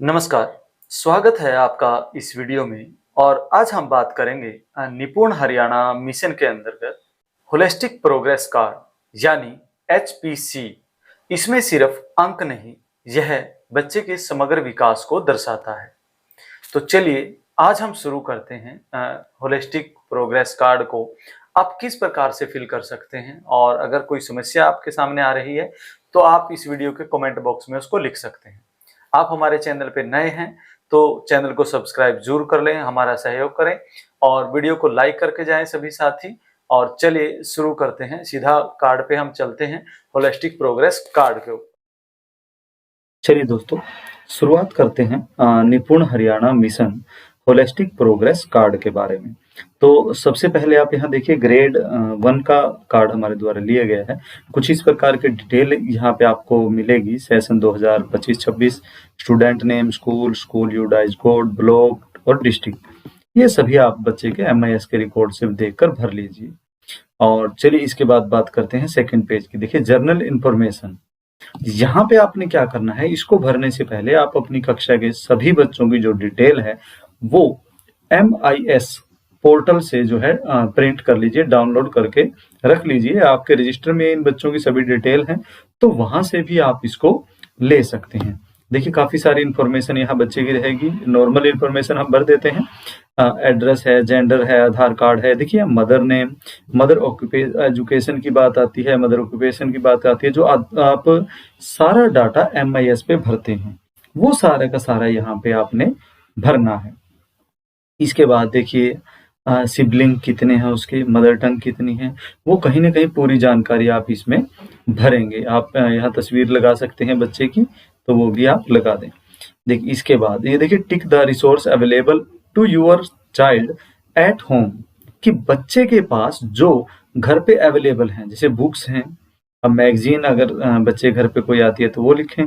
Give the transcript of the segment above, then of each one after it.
नमस्कार, स्वागत है आपका इस वीडियो में। और आज हम बात करेंगे निपुण हरियाणा मिशन के अंतर्गत होलिस्टिक प्रोग्रेस कार्ड यानी HPC। इसमें सिर्फ अंक नहीं, यह बच्चे के समग्र विकास को दर्शाता है। तो चलिए आज हम शुरू करते हैं होलिस्टिक प्रोग्रेस कार्ड को आप किस प्रकार से फिल कर सकते हैं। और अगर कोई समस्या आपके सामने आ रही है तो आप इस वीडियो के कमेंट बॉक्स में उसको लिख सकते हैं। आप हमारे चैनल पे नए हैं तो चैनल को सब्सक्राइब जरूर कर लें, हमारा सहयोग करें और वीडियो को लाइक करके जाएं सभी साथी। और चलिए शुरू करते हैं, सीधा कार्ड पे हम चलते हैं, होलिस्टिक प्रोग्रेस कार्ड के ऊपर। चलिए दोस्तों, शुरुआत करते हैं निपुण Haryana mission holistic progress card के बारे में। तो सबसे पहले आप यहाँ देखिए ग्रेड 1 का कार्ड हमारे द्वारा लिया गया है। कुछ इस प्रकार के डिटेल यहाँ पे आपको मिलेगी। Session 2025-26, student name, school UDISE code, block और डिस्ट्रिक्ट, ये सभी आप बच्चे के MIS के रिकॉर्ड से देखकर भर लीजिए। और चलिए इसके बाद बात करते हैं सेकंड पेज की। देखिए जर्नल इंफॉर्मेशन, यहाँ पे आपने क्या करना है, इसको भरने से पहले आप अपनी कक्षा के सभी बच्चों की जो डिटेल है वो MIS पोर्टल से जो है प्रिंट कर लीजिए, डाउनलोड करके रख लीजिए। आपके रजिस्टर में इन बच्चों की सभी डिटेल हैं तो वहां से भी आप इसको ले सकते हैं। देखिए काफी सारी इंफॉर्मेशन यहाँ बच्चे की रहेगी। नॉर्मल इंफॉर्मेशन हम भर देते हैं, एड्रेस है, जेंडर है, आधार कार्ड है। देखिए मदर नेम, मदर एजुकेशन की बात आती है, मदर ऑक्यूपेशन की बात आती है। जो आप सारा डाटा MIS पे भरते हैं वो सारा का सारा यहाँ पे आपने भरना है। इसके बाद देखिए सिबलिंग कितने हैं उसके, मदर टंग कितनी है, वो कहीं ना कहीं पूरी जानकारी आप इसमें भरेंगे। आप यहाँ तस्वीर लगा सकते हैं बच्चे की, तो वो भी आप लगा दें। देखिए इसके बाद ये देखिए tick the resource available to your child at home, कि बच्चे के पास जो घर पे अवेलेबल हैं, जैसे बुक्स हैं, अब मैगजीन अगर बच्चे घर पे कोई आती है तो वो लिखें,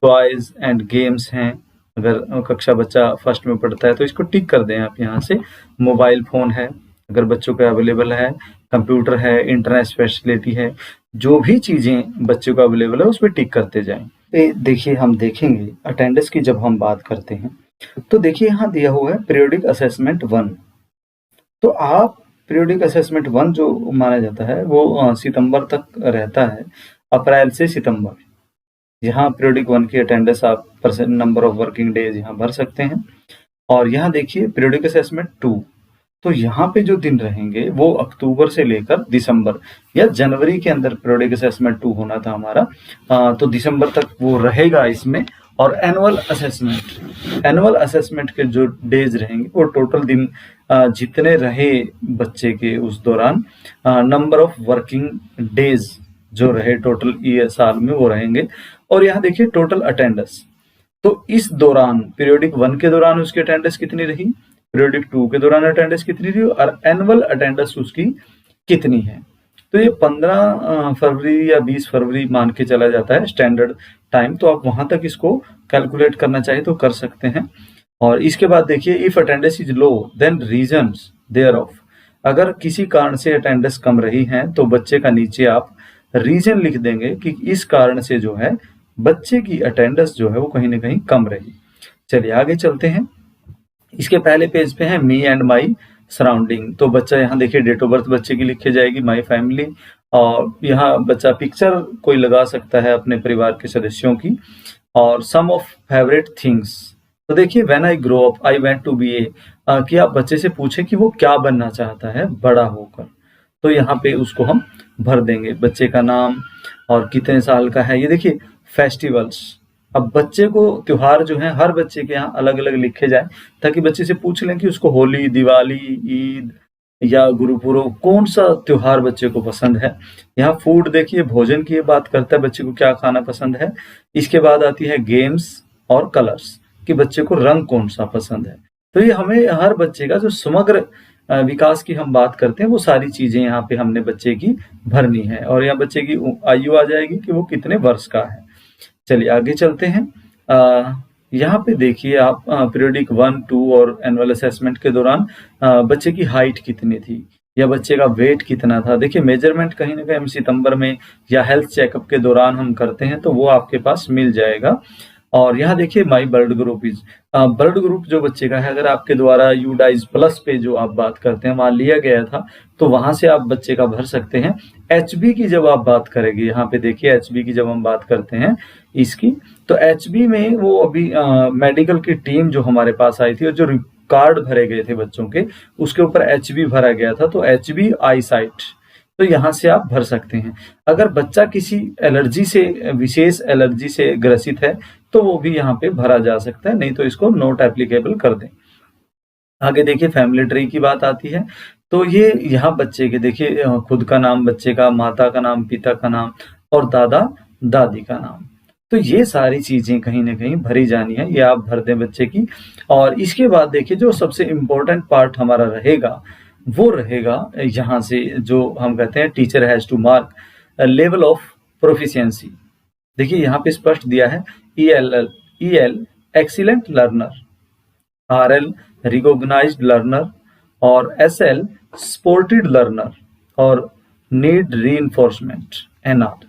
टॉयज एंड गेम्स हैं, अगर कक्षा बच्चा फर्स्ट में पढ़ता है तो इसको टिक कर दें आप यहाँ से। मोबाइल फोन है अगर बच्चों को अवेलेबल है, कंप्यूटर है, इंटरनेट फैसिलिटी है, जो भी चीजें बच्चों को अवेलेबल है उस पर टिक करते जाएं। देखिए हम देखेंगे अटेंडेंस की जब हम बात करते हैं तो देखिए यहाँ दिया हुआ है पीरियोडिक असेसमेंट 1। तो आप पीरियोडिक असेसमेंट 1 जो माना जाता है वो सितंबर तक रहता है, अप्रैल से सितंबर। यहाँ पीरियोडिक 1 की अटेंडेंस आप percent number of working days यहाँ भर सकते हैं। और यहाँ देखिए पीरियोडिक असेसमेंट 2, तो यहाँ पे जो दिन रहेंगे वो अक्टूबर से लेकर दिसंबर या जनवरी के अंदर पीरियोडिक असेसमेंट 2 होना था हमारा, तो दिसंबर तक वो रहेगा इसमें। और एनुअल असेसमेंट के जो डेज रहेंगे वो टोटल दिन जितने रहे बच्चे के उस दौरान, नंबर ऑफ वर्किंग डेज जो रहे टोटल ईयर साल में वो रहेंगे। और यहाँ देखिए टोटल अटेंडेंस, तो इस दौरान पीरियोडिक 1 के दौरान उसकी अटेंडेंस कितनी रही, पीरियोडिक 2 के दौरान अटेंडेंस कितनी रही और एनुअल अटेंडेंस उसकी कितनी है। तो ये 15 फरवरी या 20 फरवरी मान के चला जाता है स्टैंडर्ड टाइम, तो आप वहां तक इसको कैलकुलेट करना चाहिए तो कर सकते हैं। और इसके बाद देखिए if attendance is low then reasons thereof, अगर किसी कारण से अटेंडेंस कम रही है तो बच्चे का नीचे आप रीजन लिख देंगे कि इस कारण से जो है बच्चे की अटेंडेंस जो है वो कहीं ना कहीं कम रही। चलिए आगे चलते हैं। इसके पहले पेज पे है मी एंड माई सराउंडिंग, तो बच्चा यहाँ देखिए डेट ऑफ बर्थ बच्चे की लिखी जाएगी, माई फैमिली, और यहाँ बच्चा पिक्चर कोई लगा सकता है अपने परिवार के सदस्यों की। और सम ऑफ फेवरेट थिंग्स, तो देखिए when I grow up I want to be a, कि आप बच्चे से पूछे कि वो क्या बनना चाहता है बड़ा होकर, तो यहाँ पे उसको हम भर देंगे बच्चे का नाम और कितने साल का है। ये देखिए फेस्टिवल्स, अब बच्चे को त्योहार जो है हर बच्चे के यहाँ अलग अलग लिखे जाए ताकि बच्चे से पूछ लें कि उसको होली, दिवाली, ईद या गुरुपुरब कौन सा त्योहार बच्चे को पसंद है। यहाँ फूड देखिए भोजन की ये बात करता है, बच्चे को क्या खाना पसंद है। इसके बाद आती है गेम्स और कलर्स, कि बच्चे को रंग कौन सा पसंद है। तो ये हमें हर बच्चे का जो समग्र विकास की हम बात करते हैं वो सारी चीजें यहाँ पे हमने बच्चे की भरनी है। और यहाँ बच्चे की आयु आ जाएगी कि वो कितने वर्ष का है। चलिए आगे चलते हैं। यहाँ पे देखिए आप पीरियोडिक 1, 2 और एनुअल असेसमेंट के दौरान बच्चे की हाइट कितनी थी या बच्चे का वेट कितना था। देखिए मेजरमेंट कहीं ना कहीं हम सितंबर में या हेल्थ चेकअप के दौरान हम करते हैं तो वो आपके पास मिल जाएगा। और यहाँ देखिए my blood group is, blood group जो बच्चे का है, अगर आपके द्वारा यूडाइज प्लस पे जो आप बात करते हैं वहां लिया गया था, तो वहां से आप बच्चे का भर सकते हैं। एचबी की जब आप बात करेंगे, यहाँ पे देखिए एचबी की जब हम बात करते हैं इसकी, तो एचबी में वो अभी मेडिकल की टीम जो हमारे पास आई थी और जो रिकॉर्ड भरे गए थे बच्चों के, उसके ऊपर एचबी भरा गया था, तो एचबी आई साइट, तो यहाँ से आप भर सकते हैं। अगर बच्चा किसी एलर्जी से, विशेष एलर्जी से ग्रसित है, तो वो भी यहाँ पे भरा जा सकता है, नहीं तो इसको नोट एप्लीकेबल कर दें। आगे देखिए फैमिली ट्री की बात आती है, तो ये यहाँ बच्चे के देखिए खुद का नाम, बच्चे का, माता का नाम, पिता का नाम और दादा दादी का नाम, तो ये सारी चीजें कहीं ना कहीं भरी जानी है, ये आप भर दें बच्चे की। और इसके बाद देखिए जो सबसे इम्पोर्टेंट पार्ट हमारा रहेगा, वो रहेगा यहाँ से, जो हम कहते हैं teacher has to mark level of proficiency. देखिए यहाँ पे स्पष्ट दिया है EL excellent learner, RL recognised learner और SL सपोर्टेड लर्नर और नीड रीइंफोर्समेंट NR।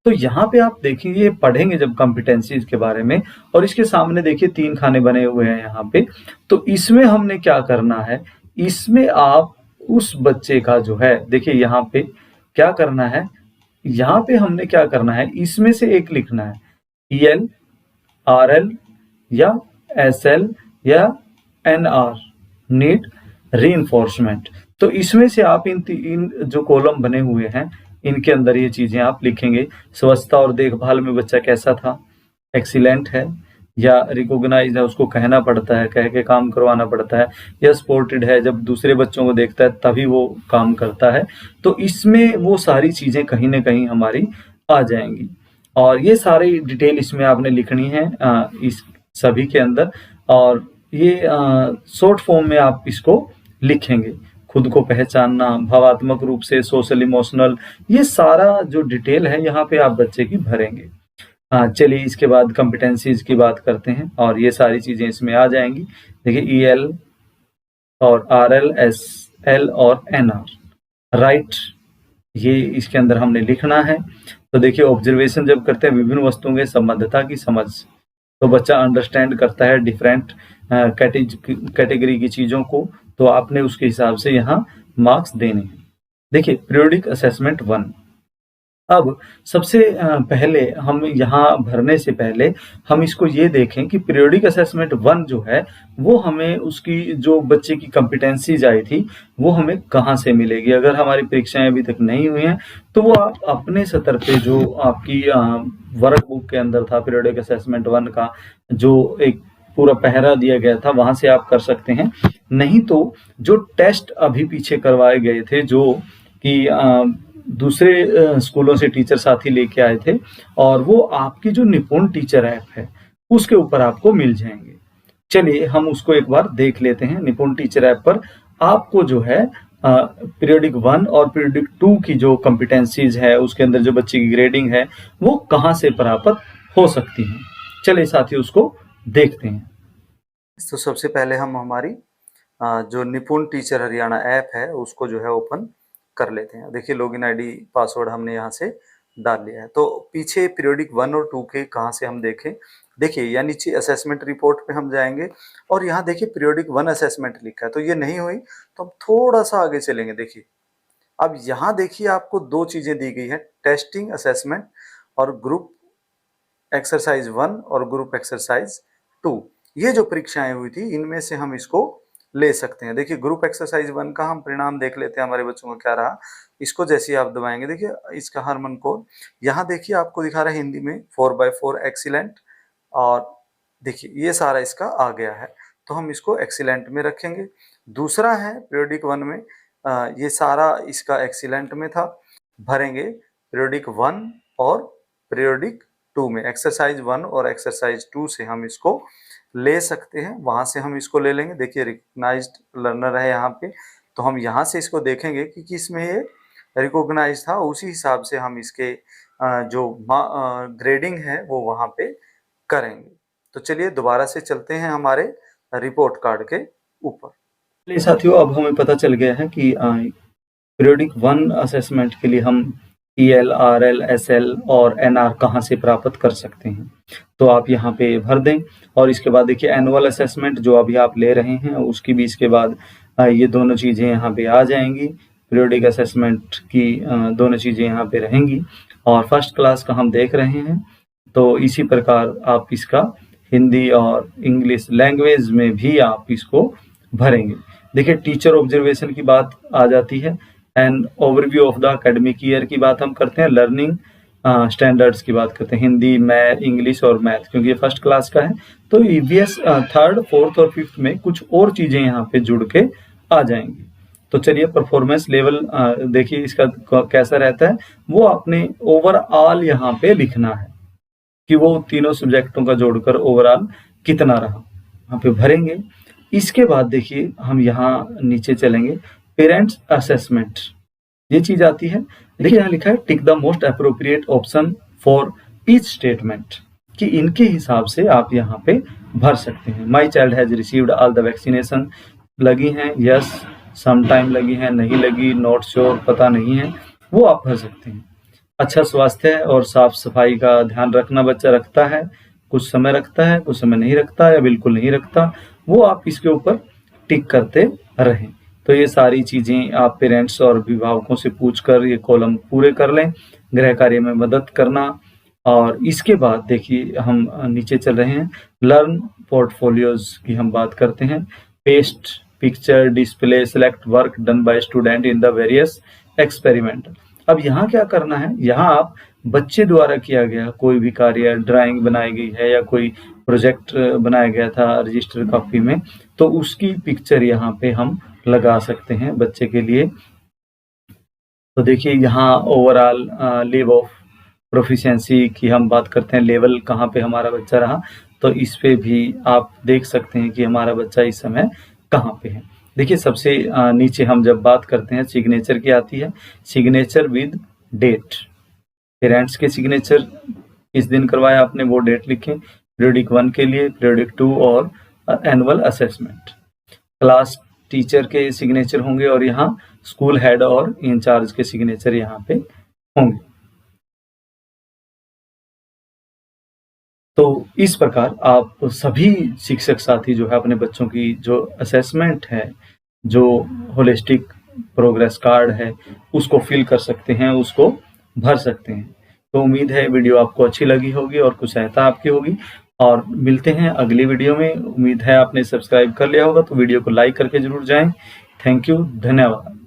तो यहाँ पे आप देखेंगे, पढ़ेंगे जब कॉम्पिटेंसीज के बारे में, और इसके सामने देखिए 3 खाने बने हुए हैं यहाँ पे, तो इसमें हमने क्या करना है, इसमें आप उस बच्चे का जो है, देखिए यहाँ पे क्या करना है, यहाँ पे हमने क्या करना है, इसमें से एक लिखना है, EL RL या SL या NR नीड रीइंफोर्समेंट। तो इसमें से आप इन जो कॉलम बने हुए हैं, इनके अंदर ये चीजें आप लिखेंगे। स्वच्छता और देखभाल में बच्चा कैसा था, एक्सीलेंट है या रिकॉग्नाइज है, उसको कहना पड़ता है, कह के काम करवाना पड़ता है, या सपोर्टेड है, जब दूसरे बच्चों को देखता है तभी वो काम करता है। तो इसमें वो सारी चीजें कहीं ना कहीं हमारी आ जाएंगी, और ये सारी डिटेल इसमें आपने लिखनी है इस सभी के अंदर, और ये शॉर्ट फॉर्म में आप इसको लिखेंगे। खुद को पहचानना, भावात्मक रूप से, सोशल इमोशनल, ये सारा जो डिटेल है यहाँ पे आप बच्चे की भरेंगे। चलिए इसके बाद कॉम्पिटेंसीज की बात करते हैं, और ये सारी चीजें इसमें आ जाएंगी। देखिए EL और RL SL और NR राइट, ये इसके अंदर हमने लिखना है। तो देखिए ऑब्जर्वेशन जब करते हैं विभिन्न वस्तुओं के संबंधता की समझ, तो बच्चा अंडरस्टैंड करता है डिफरेंट कैटेगरी की चीजों को, तो आपने उसके हिसाब से यहाँ मार्क्स देने हैं। देखिए पीरियोडिक असेसमेंट 1, अब सबसे पहले हम यहाँ भरने से पहले हम इसको ये देखें कि पीरियोडिक असेसमेंट 1 जो है, वो हमें उसकी जो बच्चे की कॉम्पिटेंसीज आई थी, वो हमें कहाँ से मिलेगी। अगर हमारी परीक्षाएं अभी तक नहीं हुई हैं, तो वो आप अपने स्तर पे जो आपकी वर्क बुक के अंदर था पीरियोडिक असेसमेंट 1 का जो एक पूरा पहरा दिया गया था, वहां से आप कर सकते हैं। नहीं तो जो टेस्ट अभी पीछे करवाए गए थे, जो कि दूसरे स्कूलों से टीचर साथी लेके आए थे, और वो आपकी जो निपुण टीचर ऐप है उसके ऊपर आपको मिल जाएंगे। चलिए हम उसको एक बार देख लेते हैं। निपुण टीचर ऐप पर आपको जो है पीरियोडिक 1 और पीरियोडिक 2 की जो कॉम्पिटेंसीज है, उसके अंदर जो बच्चे की ग्रेडिंग है, वो कहाँ से प्राप्त हो सकती है। चलिए साथियों उसको देखते हैं। तो सबसे पहले हम हमारी जो निपुण टीचर हरियाणा ऐप है उसको जो है ओपन कर लेते हैं। देखिए लॉगिन आईडी पासवर्ड हमने यहाँ से डाल लिया है। तो पीछे पीरियोडिक 1 और 2 के कहाँ से हम देखें, देखिए या नीचे असेसमेंट रिपोर्ट पे हम जाएंगे, और यहाँ देखिए पीरियोडिक 1 असेसमेंट लिखा है, तो ये नहीं हुई तो हम थोड़ा सा आगे चलेंगे। देखिए अब यहाँ देखिए आपको 2 चीजें दी गई है, टेस्टिंग असेसमेंट और ग्रुप एक्सरसाइज 1 और ग्रुप एक्सरसाइज 2। ये जो परीक्षाएं हुई थी इनमें से हम इसको ले सकते हैं। देखिए ग्रुप एक्सरसाइज 1 का हम परिणाम देख लेते हैं, हमारे बच्चों का क्या रहा। इसको जैसे ही आप दबाएंगे, देखिए इसका हरमन कोड यहाँ देखिए आपको दिखा रहा है हिंदी में 4/4 एक्सीलेंट, और देखिए ये सारा इसका आ गया है, तो हम इसको एक्सीलेंट में रखेंगे। दूसरा है पीरियोडिक 1 में ये सारा इसका एक्सीलेंट में था, भरेंगे पीरियोडिक 1 और पीरियोडिक 2 में। एक्सरसाइज 1 और एक्सरसाइज 2 से हम इसको ले सकते हैं, वहां से हम इसको ले लेंगे। देखिए रिकॉग्नाइज्ड लर्नर है यहाँ पे, तो हम यहाँ से इसको देखेंगे कि किसमें ये रिकॉग्नाइज था, उसी हिसाब से हम इसके जो ग्रेडिंग है वो वहां पे करेंगे। तो चलिए दोबारा से चलते हैं हमारे रिपोर्ट कार्ड के ऊपर। चलिए साथियों अब हमें पता चल गया है कि पीरियोडिक 1 असेसमेंट के लिए हम EL, RL, SL और NR कहाँ से प्राप्त कर सकते हैं, तो आप यहाँ पे भर दें। और इसके बाद देखिए एनुअल असेसमेंट जो अभी आप ले रहे हैं उसकी भी इसके बाद ये दोनों चीज़ें यहाँ पे आ जाएंगी। पीरियोडिक असेसमेंट की दोनों चीज़ें यहाँ पे रहेंगी और फर्स्ट क्लास का हम देख रहे हैं। तो इसी प्रकार आप इसका हिंदी और इंग्लिश लैंग्वेज में भी आप इसको भरेंगे। देखिए टीचर ऑब्जर्वेशन की बात आ जाती है and overview of the academic year की बात हम करते हैं, लर्निंग स्टैंडर्ड्स की बात करते हैं, हिंदी, मैथ, इंग्लिश और मैथ, क्योंकि ये फर्स्ट क्लास का है। तो ईवीएस थर्ड, फोर्थ और फिफ्थ में कुछ और चीजें यहाँ पे जुड़ के आ जाएंगी। तो चलिए परफॉर्मेंस लेवल देखिए इसका कैसा रहता है, वो आपने ओवरऑल यहाँ पे लिखना है कि वो तीनों सब्जेक्टों का जोड़कर ओवरऑल कितना रहा, यहाँ पे भरेंगे। इसके बाद देखिए हम यहाँ नीचे चलेंगे, पेरेंट्स असेसमेंट, ये चीज आती है। देखिए यहाँ लिखा है tick the most appropriate option for each statement, कि इनके हिसाब से आप यहाँ पे भर सकते हैं। My child has received all the vaccination, लगी हैं यस, सम टाइम लगी हैं, नहीं लगी, नॉट श्योर, पता नहीं है, वो आप भर सकते हैं। अच्छा स्वास्थ्य और साफ सफाई का ध्यान रखना बच्चा रखता है, कुछ समय रखता है, कुछ समय नहीं रखता या बिल्कुल नहीं रखता, वो आप इसके ऊपर टिक करते रहें। तो ये सारी चीजें आप पेरेंट्स और अभिभावकों से पूछकर ये कॉलम पूरे कर लें। गृह कार्य में मदद करना। और इसके बाद देखिए हम नीचे चल रहे हैं, लर्न पोर्टफोलियोज की हम बात करते हैं। Paste picture display select work done by student in the various experiment. अब यहाँ क्या करना है, यहाँ आप बच्चे द्वारा किया गया कोई भी कार्य, ड्राइंग बनाई गई है या कोई प्रोजेक्ट बनाया गया था रजिस्टर कॉपी में, तो उसकी पिक्चर यहाँ पे हम लगा सकते हैं बच्चे के लिए। तो देखिए यहाँ ओवरऑल लेवल ऑफ प्रोफिशिएंसी की हम बात करते हैं, लेवल कहाँ पे हमारा बच्चा रहा, तो इस पे भी आप देख सकते हैं कि हमारा बच्चा इस समय कहाँ पे है। देखिए सबसे नीचे हम जब बात करते हैं सिग्नेचर की आती है, सिग्नेचर विद डेट। पेरेंट्स के सिग्नेचर किस दिन करवाया आपने वो डेट लिखें, पीरियोडिक 1 के लिए, पीरियोडिक 2 और एनुअल असेसमेंट। क्लास टीचर के सिग्नेचर होंगे और यहाँ स्कूल हेड और इंचार्ज के सिग्नेचर यहाँ पे होंगे। तो इस प्रकार आप सभी शिक्षक साथी जो है अपने बच्चों की जो असेसमेंट है, जो होलिस्टिक प्रोग्रेस कार्ड है, उसको फिल कर सकते हैं, उसको भर सकते हैं। तो उम्मीद है वीडियो आपको अच्छी लगी होगी और कुछ सहायता आपकी होगी, और मिलते हैं अगली वीडियो में। उम्मीद है आपने सब्सक्राइब कर लिया होगा, तो वीडियो को लाइक करके जरूर जाएं। थैंक यू, धन्यवाद।